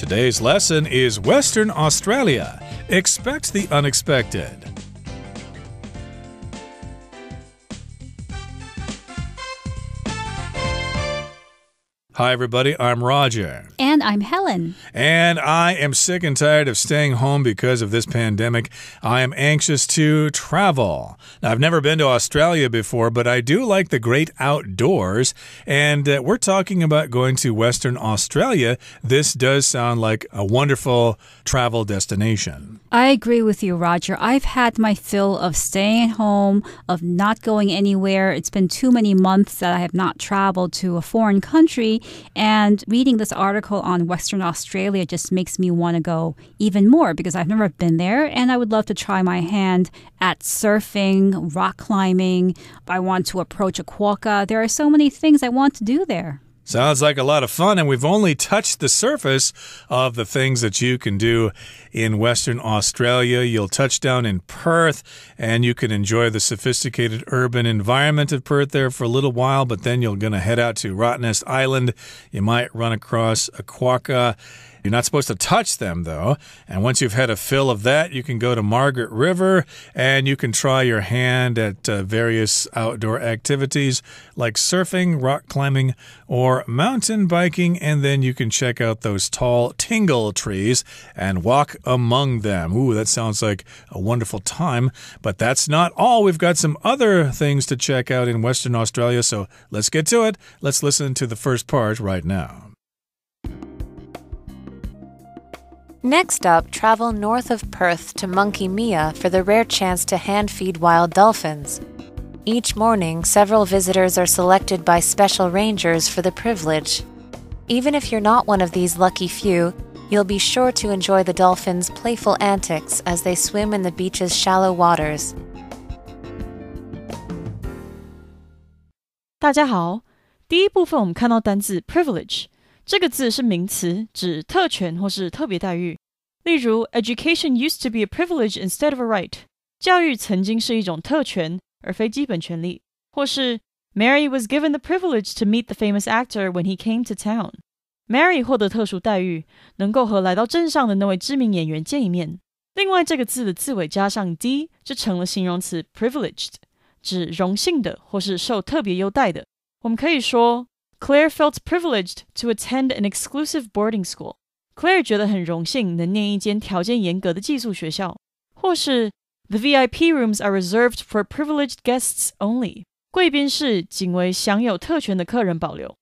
Today's lesson is Western Australia. Expect the unexpected. Hi, everybody. I'm Roger. And I'm Helen. And I am sick and tired of staying home because of this pandemic. I am anxious to travel. Now, I've never been to Australia before, but I do like the great outdoors. And we're talking about going to Western Australia. This does sound like a wonderful travel destination. I agree with you, Roger. I've had my fill of staying at home, of not going anywhere. It's been too many months that I have not traveled to a foreign country. And reading this article on Western Australia just makes me want to go even more because I've never been there. And I would love to try my hand at surfing, rock climbing. I want to approach a quokka. There are so many things I want to do there. Sounds like a lot of fun, and we've only touched the surface of the things that you can do in Western Australia. You'll touch down in Perth, and you can enjoy the sophisticated urban environment of Perth there for a little while, but then you're going to head out to Rottnest Island. You might run across a quokka. You're not supposed to touch them, though. And once you've had a fill of that, you can go to Margaret River and you can try your hand at various outdoor activities like surfing, rock climbing, or mountain biking. And then you can check out those tall tingle trees and walk among them. Ooh, that sounds like a wonderful time. But that's not all. We've got some other things to check out in Western Australia. So let's get to it. Let's listen to the first part right now. Next up, travel north of Perth to Monkey Mia for the rare chance to hand-feed wild dolphins. Each morning, several visitors are selected by special rangers for the privilege. Even if you're not one of these lucky few, you'll be sure to enjoy the dolphins' playful antics as they swim in the beach's shallow waters. 大家好，第一部分我们看到单字 privilege。这个字是名词，指特权或是特别待遇。例如 education used to be a privilege instead of a right. 教育曾经是一种特权，而非基本权利。或是 Mary was given the privilege to meet the famous actor when he came to town. Mary 获得特殊待遇，能够和来到镇上的那位知名演员见一面。另外，这个字的字尾加上 d 就成了形容词 privileged， 指荣幸的或是受特别优待的。我们可以说Claire felt privileged to attend an exclusive boarding school. Claire 觉得很荣幸能念一间条件严格的寄宿学校。或是 The VIP rooms are reserved for privileged guests only. 贵宾室仅为享有特权的客人保留。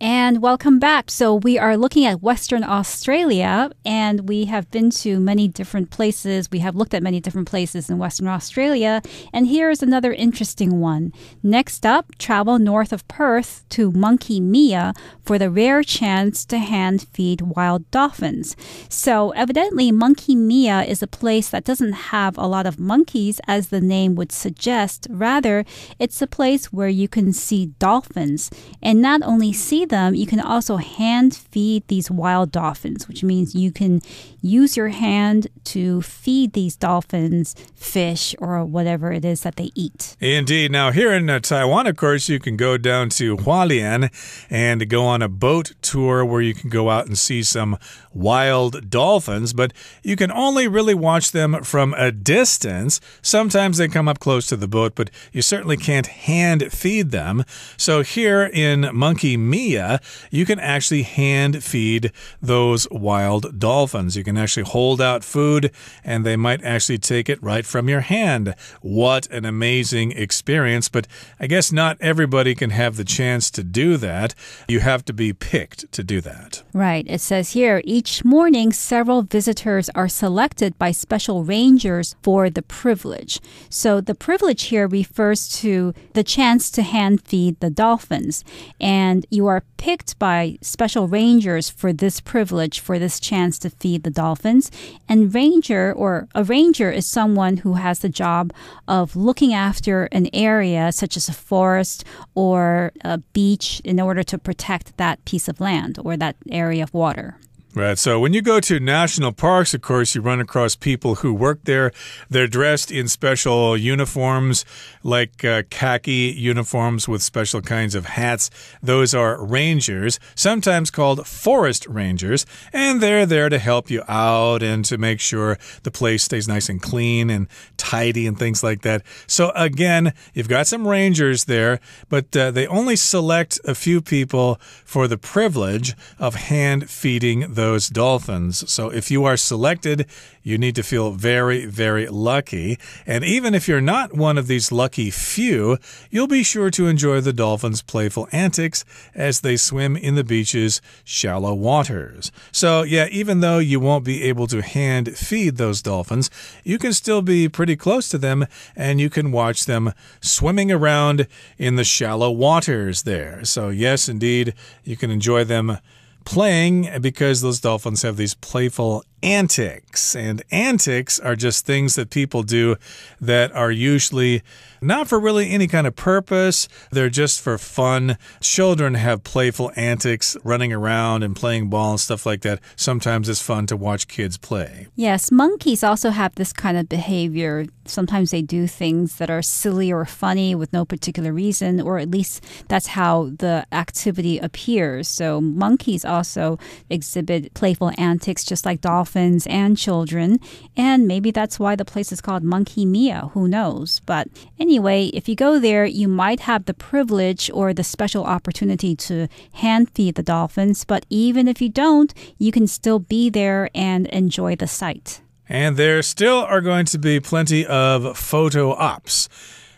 And welcome back. So we are looking at Western Australia, and we have been to many different places. We have looked at many different places in Western Australia. And here's another interesting one. Next up, travel north of Perth to Monkey Mia for the rare chance to hand feed wild dolphins. So evidently, Monkey Mia is a place that doesn't have a lot of monkeys, as the name would suggest. Rather, it's a place where you can see dolphins, and not only see them, you can also hand feed these wild dolphins, which means you can use your hand to feed these dolphins fish or whatever it is that they eat. Indeed. Now, here in Taiwan, of course, you can go down to Hualien and go on a boat tour where you can go out and see some wild dolphins, but you can only really watch them from a distance. Sometimes they come up close to the boat, but you certainly can't hand feed them. So here in Monkey Mia, you can actually hand feed those wild dolphins. You can actually hold out food, and they might actually take it right from your hand. What an amazing experience, but I guess not everybody can have the chance to do that. You have to be picked to do that. Right. It says here, each morning, several visitors are selected by special rangers for the privilege. So the privilege here refers to the chance to hand feed the dolphins. And you are picked by special rangers for this privilege, for this chance to feed the dolphins. And a ranger is someone who has the job of looking after an area such as a forest or a beach in order to protect that piece of land or that area of water. Right. So when you go to national parks, of course, you run across people who work there. They're dressed in special uniforms, like khaki uniforms with special kinds of hats. Those are rangers, sometimes called forest rangers, and they're there to help you out and to make sure the place stays nice and clean and tidy and things like that. So again, you've got some rangers there, but they only select a few people for the privilege of hand feeding those dolphins. So if you are selected, you need to feel very, very lucky. And even if you're not one of these lucky few, you'll be sure to enjoy the dolphins' playful antics as they swim in the beach's shallow waters. So yeah, even though you won't be able to hand feed those dolphins, you can still be pretty close to them and you can watch them swimming around in the shallow waters there. So yes, indeed, you can enjoy them playing because those dolphins have these playful antics. And antics are just things that people do that are usually not for really any kind of purpose. They're just for fun. Children have playful antics, running around and playing ball and stuff like that. Sometimes it's fun to watch kids play. Yes, monkeys also have this kind of behavior. Sometimes they do things that are silly or funny with no particular reason, or at least that's how the activity appears. So monkeys also exhibit playful antics just like dolphins and children, and maybe that's why the place is called Monkey Mia, who knows. But anyway, if you go there, you might have the privilege or the special opportunity to hand feed the dolphins, but even if you don't, you can still be there and enjoy the sight. And there still are going to be plenty of photo ops,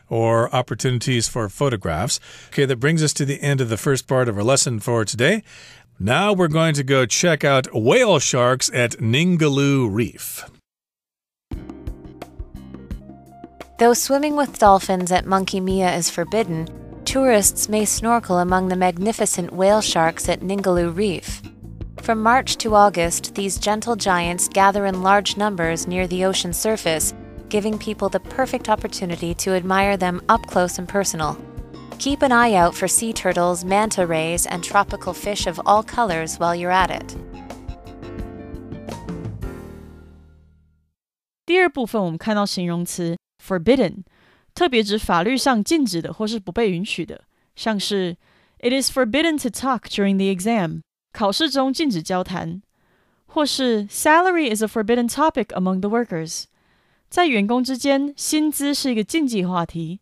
or opportunities for photographs. Okay, that brings us to the end of the first part of our lesson for today. Now we're going to go check out whale sharks at Ningaloo Reef. Though swimming with dolphins at Monkey Mia is forbidden, tourists may snorkel among the magnificent whale sharks at Ningaloo Reef. From March to August, these gentle giants gather in large numbers near the ocean surface, giving people the perfect opportunity to admire them up close and personal. Keep an eye out for sea turtles, manta rays, and tropical fish of all colors while you're at it. 第二部分我们看到形容词 forbidden， 特别指法律上禁止的或是不被允许的，像是 It is forbidden to talk during the exam， 考试中禁止交谈，或是 Salary is a forbidden topic among the workers， 在员工之间，薪资是一个禁忌话题。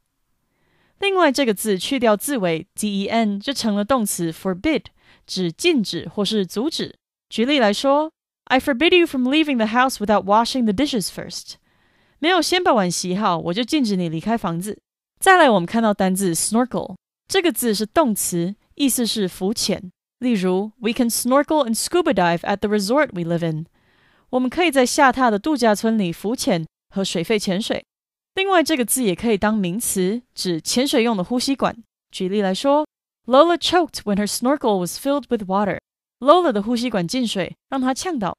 另外，这个字去掉字尾 den 就成了动词 forbid， 指禁止或是阻止。举例来说 I forbid you from leaving the house without washing the dishes first。 没有先把碗洗好，我就禁止你离开房子。再来，我们看到单字 snorkel， 这个字是动词，意思是浮潜。例如 We can snorkel and scuba dive at the resort we live in。 我们可以在下榻的度假村里浮潜和水肺潜水。另外，这个字也可以当名词，指潜水用的呼吸管。举例来说 Lola choked when her snorkel was filled with water。 Lola 的呼吸管进水，让她呛到。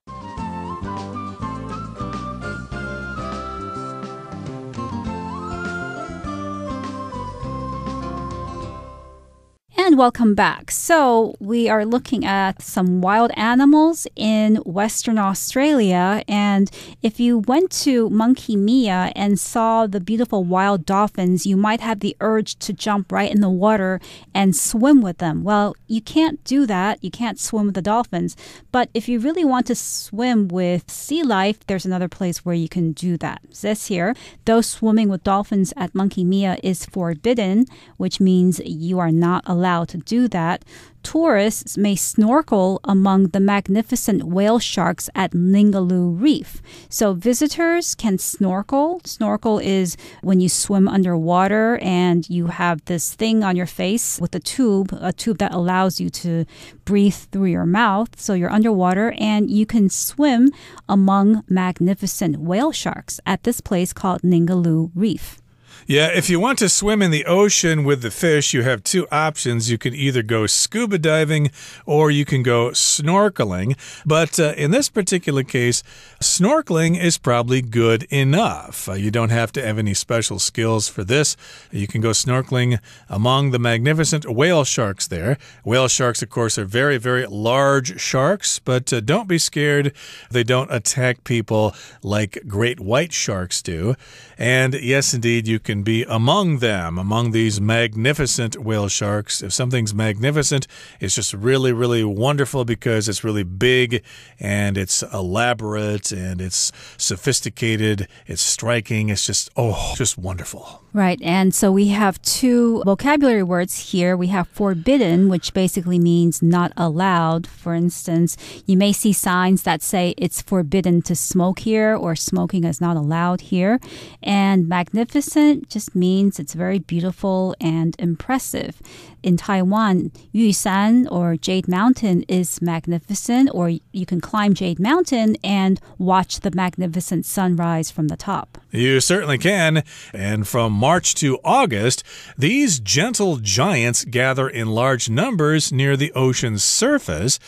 And welcome back. So we are looking at some wild animals in Western Australia. And if you went to Monkey Mia and saw the beautiful wild dolphins, you might have the urge to jump right in the water and swim with them. Well, you can't do that. You can't swim with the dolphins. But if you really want to swim with sea life, there's another place where you can do that. It says here, though swimming with dolphins at Monkey Mia is forbidden, which means you are not allowed to do that, tourists may snorkel among the magnificent whale sharks at Ningaloo Reef. So visitors can snorkel. Snorkel is when you swim underwater and you have this thing on your face with a tube that allows you to breathe through your mouth. So you're underwater and you can swim among magnificent whale sharks at this place called Ningaloo Reef. Yeah, if you want to swim in the ocean with the fish, you have two options. You can either go scuba diving or you can go snorkeling. But in this particular case, snorkeling is probably good enough. You don't have to have any special skills for this. You can go snorkeling among the magnificent whale sharks there. Whale sharks, of course, are very, very large sharks, but don't be scared. They don't attack people like great white sharks do. And yes, indeed, you can be among them, among these magnificent whale sharks. If something's magnificent, it's just really, really wonderful because it's really big and it's elaborate and it's sophisticated. It's striking. It's just wonderful. Right, and so we have two vocabulary words here. We have forbidden, which basically means not allowed. For instance, you may see signs that say it's forbidden to smoke here or smoking is not allowed here. And magnificent just means it's very beautiful and impressive. In Taiwan, Yushan or Jade Mountain is magnificent, or you can climb Jade Mountain and watch the magnificent sunrise from the top. You certainly can. And from March to August, these gentle giants gather in large numbers near the ocean's surface,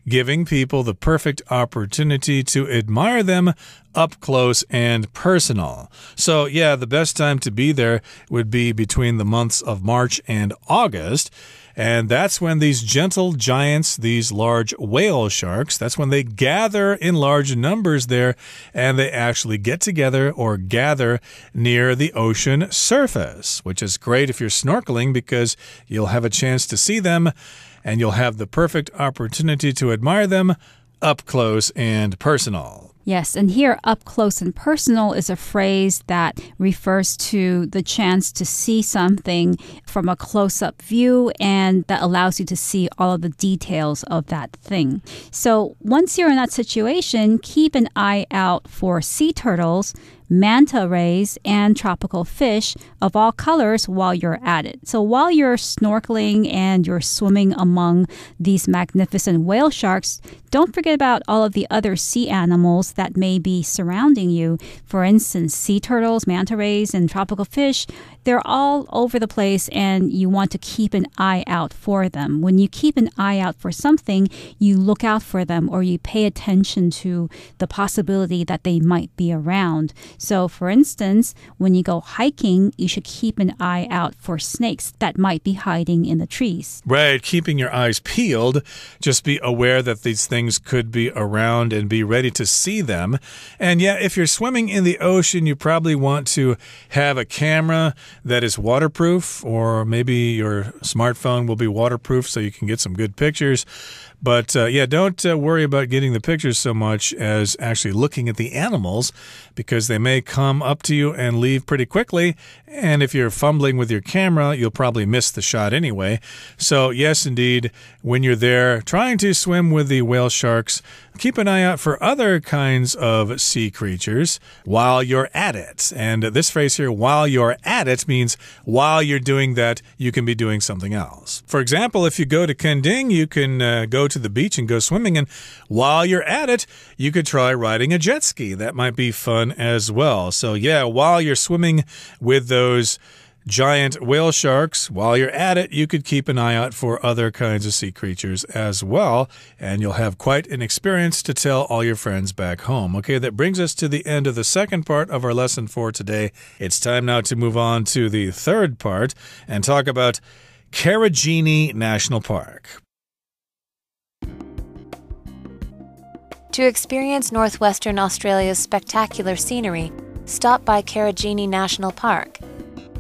giving people the perfect opportunity to admire them up close and personal. So, yeah, the best time to be there would be between the months of March and August. And that's when these gentle giants, these large whale sharks, that's when they gather in large numbers there and they actually get together or gather near the ocean surface, which is great if you're snorkeling because you'll have a chance to see them and you'll have the perfect opportunity to admire them up close and personal. Yes, and here up close and personal is a phrase that refers to the chance to see something from a close-up view and that allows you to see all of the details of that thing. So once you're in that situation, keep an eye out for sea turtles, manta rays, and tropical fish of all colors while you're at it. So while you're snorkeling and you're swimming among these magnificent whale sharks, don't forget about all of the other sea animals that may be surrounding you. For instance, sea turtles, manta rays, and tropical fish, they're all over the place and you want to keep an eye out for them. When you keep an eye out for something, you look out for them or you pay attention to the possibility that they might be around. So, for instance, when you go hiking, you should keep an eye out for snakes that might be hiding in the trees. Right, keeping your eyes peeled. Just be aware that these things could be around and be ready to see them. And yeah, if you're swimming in the ocean, you probably want to have a camera that is waterproof, or maybe your smartphone will be waterproof so you can get some good pictures. But yeah, don't worry about getting the pictures so much as actually looking at the animals, because they may come up to you and leave pretty quickly. And if you're fumbling with your camera, you'll probably miss the shot anyway. So yes, indeed, when you're there trying to swim with the whale sharks, keep an eye out for other kinds of sea creatures while you're at it. And this phrase here, while you're at it, means while you're doing that, you can be doing something else. For example, if you go to Kending, you can go to the beach and go swimming. And while you're at it, you could try riding a jet ski. That might be fun as well. So yeah, while you're swimming with those giant whale sharks, while you're at it, you could keep an eye out for other kinds of sea creatures as well, and you'll have quite an experience to tell all your friends back home. Okay, that brings us to the end of the second part of our lesson for today. It's time now to move on to the third part and talk about Karijini National Park. To experience northwestern Australia's spectacular scenery, stop by Karijini National Park.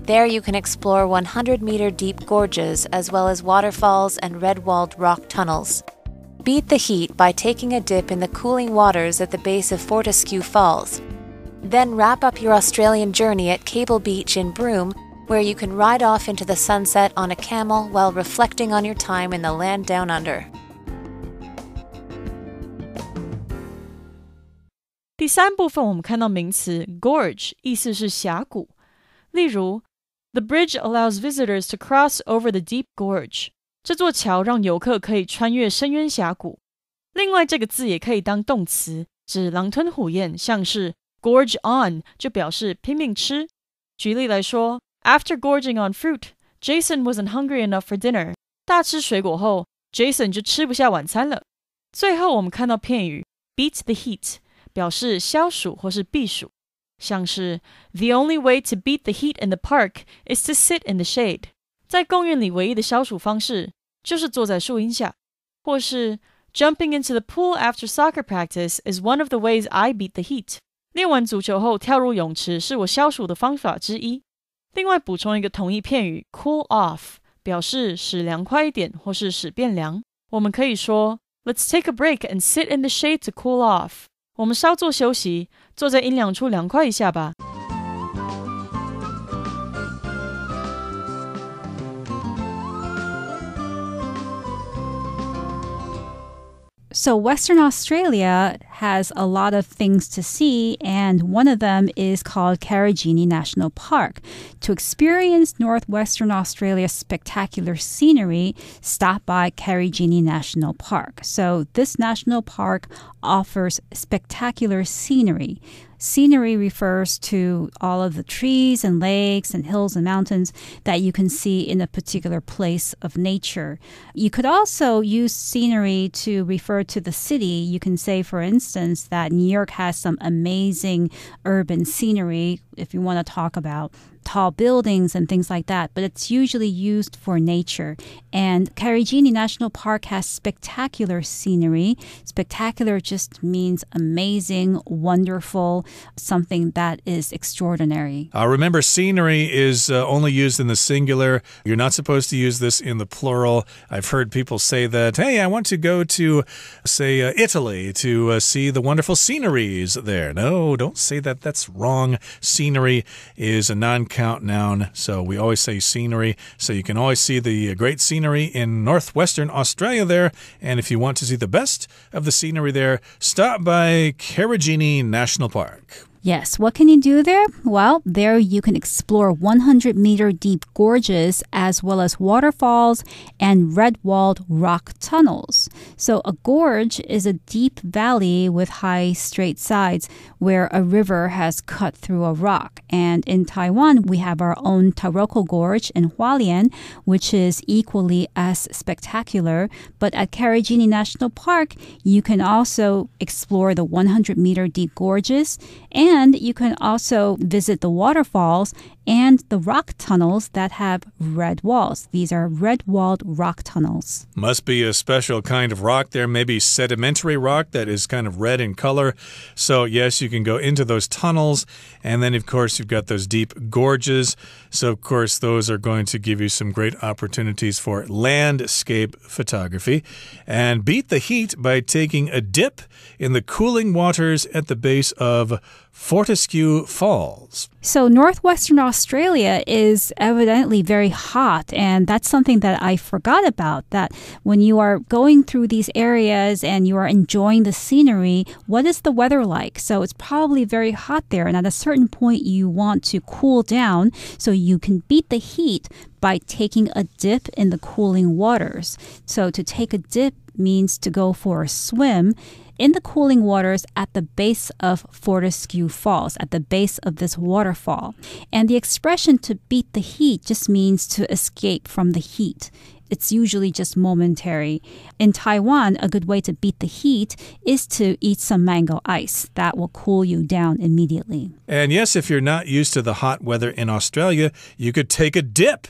There you can explore 100-meter deep gorges as well as waterfalls and red-walled rock tunnels. Beat the heat by taking a dip in the cooling waters at the base of Fortescue Falls. Then wrap up your Australian journey at Cable Beach in Broome, where you can ride off into the sunset on a camel while reflecting on your time in the land down under. 第三部分我们看到名词 gorge 意思是峡谷，例如 The bridge allows visitors to cross over the deep gorge. 这座桥让游客可以穿越深渊峡谷。另外，这个字也可以当动词，指狼吞虎咽，像是 gorge on 就表示拼命吃。举例来说 ，After gorging on fruit, Jason wasn't hungry enough for dinner. 大吃水果后 ，Jason 就吃不下晚餐了。最后我们看到片语 beat the heat， 表示消暑或是避暑，像是 The only way to beat the heat in the park is to sit in the shade。在公园里唯一的消暑方式就是坐在树荫下，或是 Jumping into the pool after soccer practice is one of the ways I beat the heat。练完足球后跳入泳池是我消暑的方法之一。另外补充一个同义片语 cool off， 表示使凉快一点或是使变凉。我们可以说 Let's take a break and sit in the shade to cool off。 我们稍作休息，坐在阴凉处凉快一下吧。So Western Australia has a lot of things to see, and one of them is called Karijini National Park. To experience northwestern Australia's spectacular scenery, stop by Karijini National Park. So this national park offers spectacular scenery. Scenery refers to all of the trees and lakes and hills and mountains that you can see in a particular place of nature. You could also use scenery to refer to the city. You can say, for instance, that New York has some amazing urban scenery if you want to talk about tall buildings and things like that, but it's usually used for nature. And Karijini National Park has spectacular scenery. Spectacular just means amazing, wonderful, something that is extraordinary. Remember, scenery is only used in the singular. You're not supposed to use this in the plural. I've heard people say that, hey, I want to go to, say, Italy to see the wonderful sceneries there. No, don't say that. That's wrong. Scenery is a non-count noun, so we always say scenery. So you can always see the great scenery in northwestern Australia there. And if you want to see the best of the scenery there, stop by Karijini National Park. Yes, what can you do there? Well, there you can explore 100-meter deep gorges as well as waterfalls and red-walled rock tunnels. So a gorge is a deep valley with high straight sides where a river has cut through a rock. And in Taiwan, we have our own Taroko Gorge in Hualien, which is equally as spectacular. But at Karijini National Park, you can also explore the 100-meter deep gorges, and you can also visit the waterfalls and the rock tunnels that have red walls. These are red-walled rock tunnels. Must be a special kind of rock there, maybe sedimentary rock that is kind of red in color. So, yes, you can go into those tunnels. And then, of course, you've got those deep gorges. So, of course, those are going to give you some great opportunities for landscape photography. And beat the heat by taking a dip in the cooling waters at the base of Fortescue Falls. So northwestern Australia is evidently very hot, and that's something that I forgot about, that when you are going through these areas and you are enjoying the scenery, what is the weather like? So it's probably very hot there, and at a certain point you want to cool down, so you can beat the heat by taking a dip in the cooling waters. So to take a dip means to go for a swim in the cooling waters at the base of Fortescue Falls, at the base of this waterfall. And the expression to beat the heat just means to escape from the heat. It's usually just momentary. In Taiwan, a good way to beat the heat is to eat some mango ice. That will cool you down immediately. And yes, if you're not used to the hot weather in Australia, you could take a dip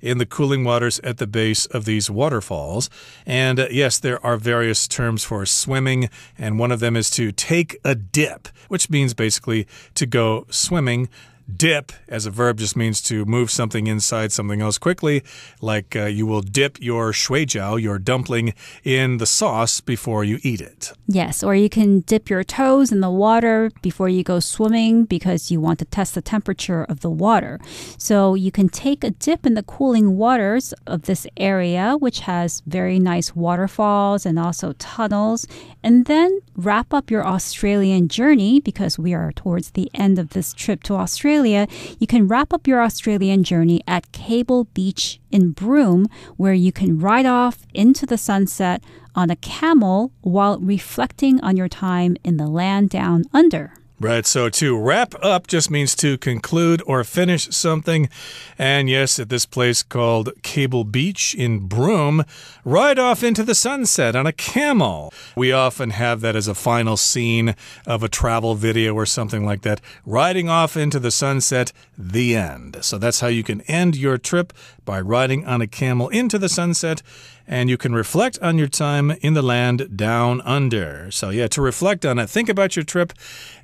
in the cooling waters at the base of these waterfalls. And yes, there are various terms for swimming, and one of them is to take a dip, which means basically to go swimming. Dip, as a verb, just means to move something inside something else quickly, like you will dip your shuijiao, your dumpling, in the sauce before you eat it. Yes, or you can dip your toes in the water before you go swimming because you want to test the temperature of the water. So you can take a dip in the cooling waters of this area, which has very nice waterfalls and also tunnels, and then wrap up your Australian journey, because we are towards the end of this trip to Australia. You can wrap up your Australian journey at Cable Beach in Broome, where you can ride off into the sunset on a camel while reflecting on your time in the land down under. Right, so to wrap up just means to conclude or finish something. And yes, at this place called Cable Beach in Broome, ride off into the sunset on a camel. We often have that as a final scene of a travel video or something like that. Riding off into the sunset, the end. So that's how you can end your trip, by riding on a camel into the sunset. And you can reflect on your time in the land down under. So yeah, to reflect on it, think about your trip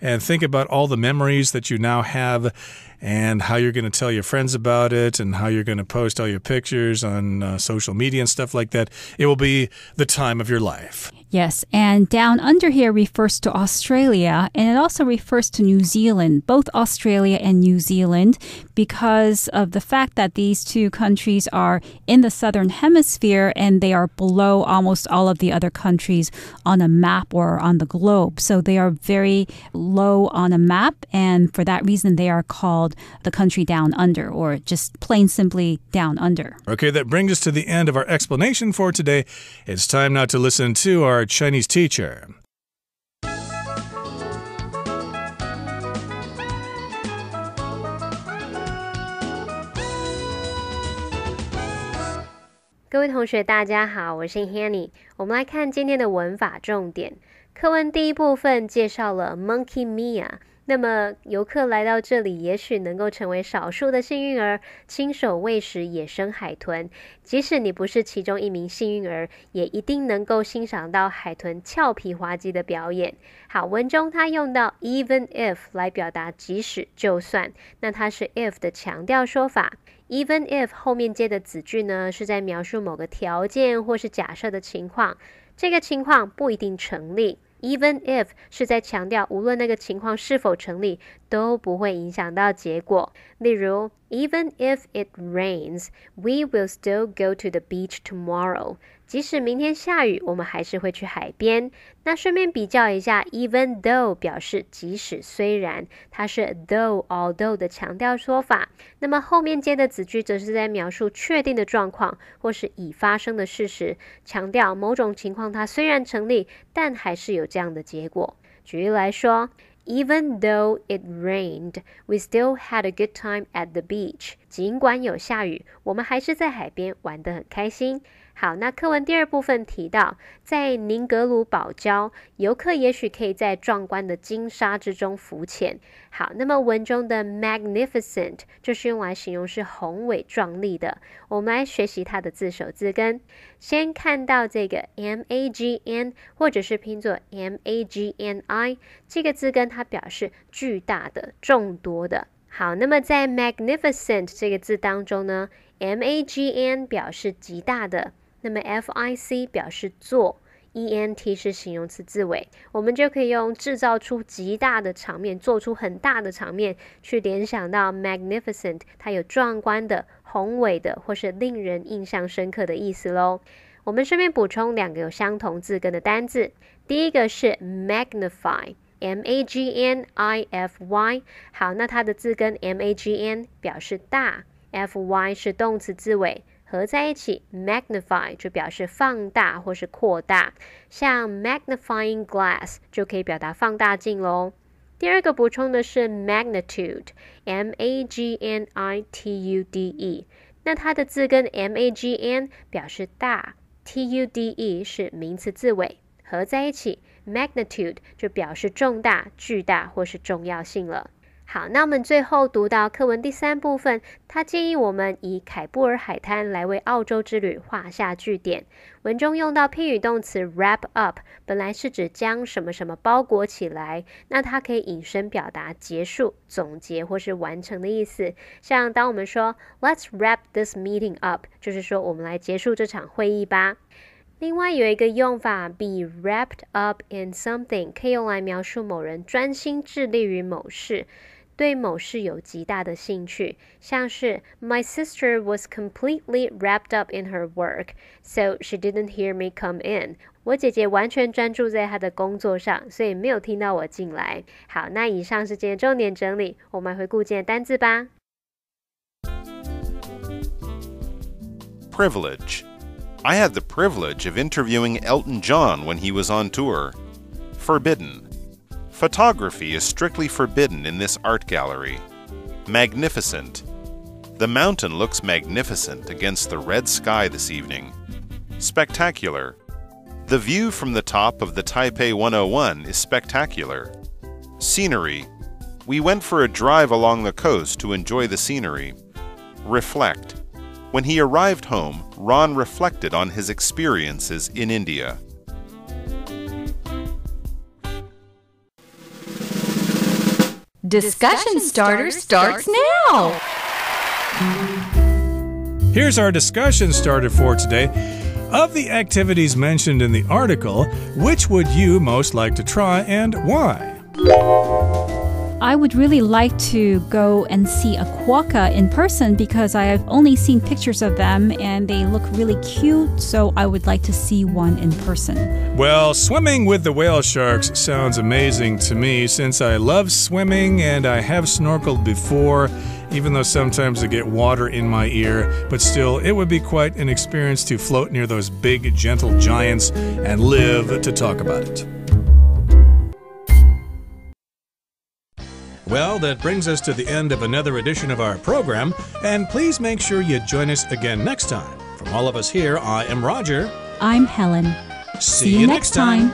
and think about all the memories that you now have and how you're going to tell your friends about it and how you're going to post all your pictures on social media and stuff like that. It will be the time of your life. Yes, and down under here refers to Australia, and it also refers to New Zealand, both Australia and New Zealand, because of the fact that these two countries are in the southern hemisphere and they are below almost all of the other countries on a map or on the globe. So they are very low on a map, and for that reason they are called the country down under, or just plain simply down under. Okay, that brings us to the end of our explanation for today. It's time now to listen to our Chinese teacher. 各位同学大家好，我是 Hanny。 我们来看今天的文法重点。课文第一部分介绍了 Monkey Mia， 那么游客来到这里也许能够成为少数的幸运儿，亲手喂食野生海豚。即使你不是其中一名幸运儿，也一定能够欣赏到海豚俏皮滑稽的表演。好，文中它用到 even if 来表达即使就算，那它是 if 的强调说法。Even if 后面接的子句呢，是在描述某个条件或是假设的情况，这个情况不一定成立。Even if 是在强调无论那个情况是否成立，都不会影响到结果。例如 Even if it rains, we will still go to the beach tomorrow. 即使明天下雨，我们还是会去海边。那顺便比较一下 even though 表示即使虽然，它是 though although 的强调说法。那么后面接的子句则是在描述确定的状况或是已发生的事实，强调某种情况它虽然成立，但还是有这样的结果。举例来说，Even though it rained, we still had a good time at the beach. 尽管有下雨，我们还是在海边玩得很开心。好，那课文第二部分提到，在宁格鲁堡礁，游客也许可以在壮观的金沙之中浮潜。好，那么文中的 magnificent 就是用来形容是宏伟壮丽的。我们来学习它的字首字根。先看到这个 magn 或者是拼作 magni 这个字根，它表示巨大的、众多的。好，那么在 magnificent 这个字当中呢， magn 表示极大的，那么 fic 表示做， ent 是形容词字尾，我们就可以用制造出极大的场面，做出很大的场面，去联想到 magnificent 它有壮观的、宏伟的或是令人印象深刻的意思咯。我们顺便补充两个有相同字根的单字，第一个是 magnify magni， 好，那它的字根 magn 表示大， fy 是动词字尾，合在一起 magnify 就表示放大或是扩大，像 magnifying glass 就可以表达放大镜咯。第二个补充的是 magnitude magnitude， 那它的字根 magn 表示大， tude 是名词字尾，合在一起 magnitude 就表示重大、巨大或是重要性了。好，那我们最后读到课文第三部分，他建议我们以凯布尔海滩来为澳洲之旅画下句点。文中用到偏语动词 wrap up， 本来是指将什么什么包裹起来，那它可以引申表达结束、总结或是完成的意思。像当我们说 Let's wrap this meeting up， 就是说我们来结束这场会议吧。另外有一个用法 be wrapped up in something， 可以用来描述某人专心致力于某事，对某事有极大的兴趣，像是 My sister was completely wrapped up in her work, so she didn't hear me come in. 我姐姐完全专注在她的工作上，所以没有听到我进来。好，那以上是今天重点整理，我们来回顾今天单字吧。Privilege. I had the privilege of interviewing Elton John when he was on tour. Forbidden. Photography is strictly forbidden in this art gallery. Magnificent. The mountain looks magnificent against the red sky this evening. Spectacular. The view from the top of the Taipei 101 is spectacular. Scenery. We went for a drive along the coast to enjoy the scenery. Reflect. When he arrived home, Ron reflected on his experiences in India. Discussion Starter starts now! Here's our discussion starter for today. Of the activities mentioned in the article, which would you most like to try and why? I would really like to go and see a quokka in person because I have only seen pictures of them and they look really cute, so I would like to see one in person. Well, swimming with the whale sharks sounds amazing to me since I love swimming and I have snorkeled before, even though sometimes I get water in my ear. But still, it would be quite an experience to float near those big, gentle giants and live to talk about it. Well, that brings us to the end of another edition of our program, and please make sure you join us again next time. From all of us here, I am Roger. I'm Helen. See you next time.